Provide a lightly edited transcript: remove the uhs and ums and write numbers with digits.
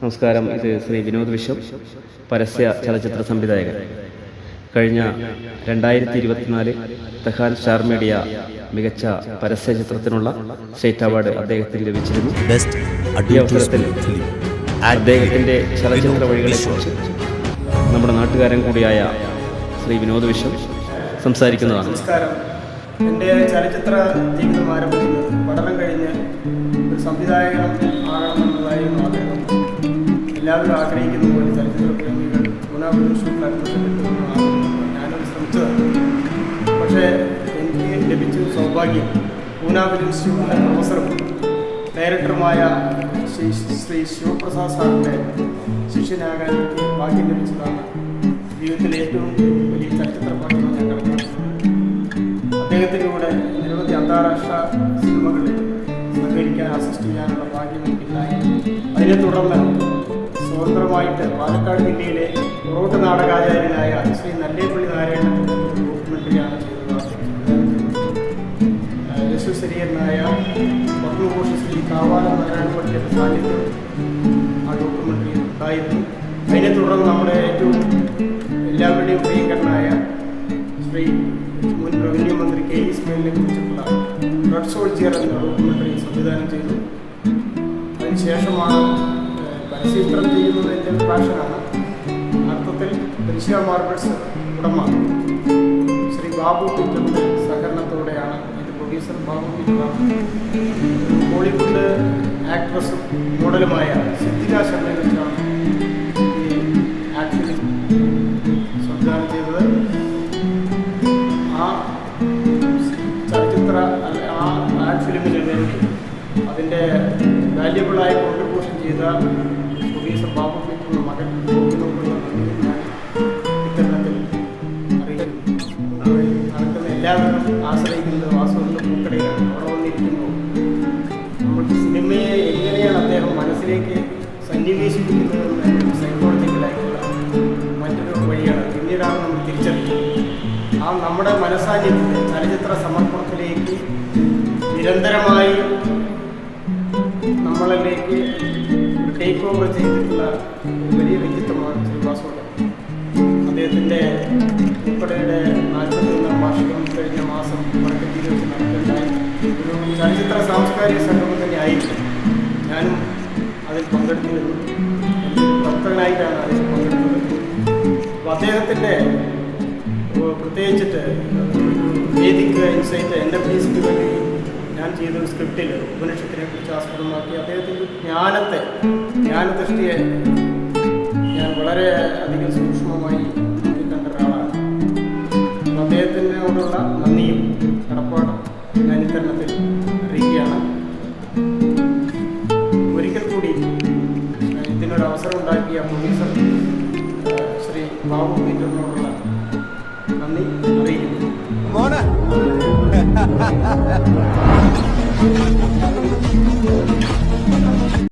നമസ്കാരം. ഇത് ശ്രീ വിനോദ് വിശ്വം, പരസ്യ ചലച്ചിത്ര സംവിധായകൻ. കഴിഞ്ഞ 2024 തെഹാൻ സ്റ്റാർ മീഡിയ മികച്ച പരസ്യ ചിത്രത്തിനുള്ള സ്റ്റേറ്റ് അവാർഡ് അദ്ദേഹത്തിന് ലഭിച്ചിരുന്നു. ഈ അവസരത്തിൽ അദ്ദേഹത്തിൻ്റെ ചലച്ചിത്ര വഴികളെക്കുറിച്ച് നമ്മുടെ നാട്ടുകാരൻ കൂടിയായ ശ്രീ വിനോദ് വിശ്വം സംസാരിക്കുന്നതാണ്. നമസ്കാരം. എൻ്റെ ചലച്ചിത്ര ജീവിതം ആരംഭിക്കുന്നത് പഠനം കഴിഞ്ഞ് ഒരു സംവിധായകൻ ആകണമെന്നതായിരുന്നു ആഗ്രഹം. എല്ലാവരും ആഗ്രഹിക്കുന്ന പോലെ ചലച്ചിത്ര പ്രേമികൾ പൂനാപുരം ഷൂട്ടിലാക്കുന്നതാണ് ഞാനും ശ്രമിച്ചതാണ്. പക്ഷേ എനിക്ക് ലഭിച്ച സൗഭാഗ്യം പൂനാപുരം ഇൻസ്റ്റിറ്റ്യൂട്ടിലെ പ്രൊഫസറും ഡയറക്ടറുമായ ശ്രീ ശിവപ്രസാദ് സാറിൻ്റെ ശിഷ്യനാകാൻ എനിക്ക് ഭാഗ്യം ലഭിച്ചതാണ്. ജീവിതത്തിലെ ഏറ്റവും വലിയ ചലച്ചിത്ര ഭാഗ്യമാണ് ഞാൻ കണക്കാക്കുന്നത്. അദ്ദേഹത്തിൻ്റെ കൂടെ നിരവധി അന്താരാഷ്ട്ര സിനിമകളിൽ സഹകരിക്കാൻ അസിസ്റ്റ് ചെയ്യാനുള്ള ഭാഗ്യം എനിക്കുണ്ടായി. അതിനെ തുടർന്ന് സ്വതന്ത്രമായിട്ട് പാലക്കാട് ജില്ലയിലെ റോട്ട് നാടകാചാര്യനായ ശ്രീ നല്ലേപ്പള്ളി നാരായണൻ ഡോക്യുമെൻ്ററിയാണ് ചെയ്തത്. യശസ്വരീയനായ പത്മഭൂഷൺ ശ്രീ കാവാലം നാരായണ പട്ടിയുടെ സാന്നിധ്യം ആ ഡോക്യുമെൻ്ററി ഉണ്ടായിരുന്നു. അതിനെ തുടർന്ന് നമ്മുടെ ഏറ്റവും എല്ലാവരുടെയും പ്രിയങ്കരനായ ശ്രീ മുൻ റവന്യൂ മന്ത്രി കെ ഇസ്മായിലിനെ കുറിച്ചിട്ടുള്ള റെഡ് സോൾജിയർ എന്ന ഡോക്യുമെൻ്ററി സംവിധാനം ചെയ്തു. അതിനുശേഷമാണ് പരസ്യചിത്രം ചെയ്യുന്നത് എൻ്റെ ഒരു പാഷനാണ്. അർത്ഥത്തിൽ ദൃശ്യ മാർബിൾസ് ഉടമ ശ്രീ ബാബു പീറ്ററിൻ്റെ സഹകരണത്തോടെയാണ് ഇത്. പ്രൊഡ്യൂസർ ബാബു പീറ്ററാണ്. ബോളിവുഡ് ആക്ട്രസും മോഡലുമായ സിദ്ധിക ശർമ്മയെ വെച്ചാണ് ഈ ആക്ട് ഫിലിം സംവിധാനം ചെയ്തത്. ആ ചലച്ചിത്ര ആ ആക്ട് ഫിലിമിന് വേണ്ടി അതിൻ്റെ വാല്യബിളായ കോൺട്രിബ്യൂഷൻ ചെയ്ത പ്രൊഡ്യൂസർ ബാബു പീറ്ററിൻ്റെ മകൻ ഞാൻ ഇത്തരണത്തിൽ അറിയിക്കുന്നു. നടക്കുന്ന എല്ലാവരും ആശ്രയിക്കുന്നത് വാസുവിൻ്റെ പൂക്കടയിലാണ്. അവിടെ വന്നിരിക്കുമ്പോൾ നമുക്ക് സിനിമയെ എങ്ങനെയാണ് അദ്ദേഹം മനസ്സിലേക്ക് സന്നിവേശിപ്പിക്കുന്നതെന്ന് സൈക്കോളജിക്കലായിട്ടുള്ള മറ്റൊരു വഴിയാണ്. പിന്നീടാണ് നമ്മൾ തിരിച്ചറിയുന്നത് ആ നമ്മുടെ മനസ്സാന്നിധ്യത്തെ ചലച്ചിത്ര സമർപ്പണത്തിലേക്ക് നിരന്തരമായി നമ്മളിലേക്ക് ടേക്ക് ഓവർ ചെയ്തിട്ടുള്ള വലിയ വ്യക്തിത്വമാണ് ശ്രീ വാസുദേവൻ. അദ്ദേഹത്തിൻ്റെ ഉൾപ്പെടെയുടെ 41 വാർഷികം കഴിഞ്ഞ മാസം വടക്കഞ്ചേരി വെച്ച് നടക്കുകയുണ്ടായി. ഒരു ചലച്ചിത്ര സാംസ്കാരിക സംഗമം തന്നെ ആയിരുന്നു. ഞാനും അതിൽ പങ്കെടുത്തിരുന്നു. ഭക്തനായിട്ടാണ് അതിൽ പങ്കെടുത്തത്. അപ്പോൾ അദ്ദേഹത്തിൻ്റെ പ്രത്യേകിച്ചിട്ട് വേദിക് ഇൻസൈറ്റ് NFDCക്ക് വേണ്ടി ഞാൻ ചെയ്തൊരു സ്ക്രിപ്റ്റിൽ ഉപനിഷത്തിനെ കുറിച്ച് ആസ്പദമാക്കി അദ്ദേഹത്തിൻ്റെ ജ്ഞാനദൃഷ്ടിയെ ഞാൻ വളരെ അധികം സൂക്ഷ്മമായി കണ്ട ഒരാളാണ്. അദ്ദേഹത്തിനോടുള്ള നന്ദിയും കടപ്പാടും ഞാൻ ഇത്തരണത്തിൽ അറിയിക്കുകയാണ്. ഒരിക്കൽ കൂടി ഇതിനൊരു അവസരം ഉണ്ടാക്കിയ പ്രൊഡ്യൂസർ ശ്രീ ബാബു പീറ്ററിനോടുള്ള നന്ദി അറിയിക്കുന്നു.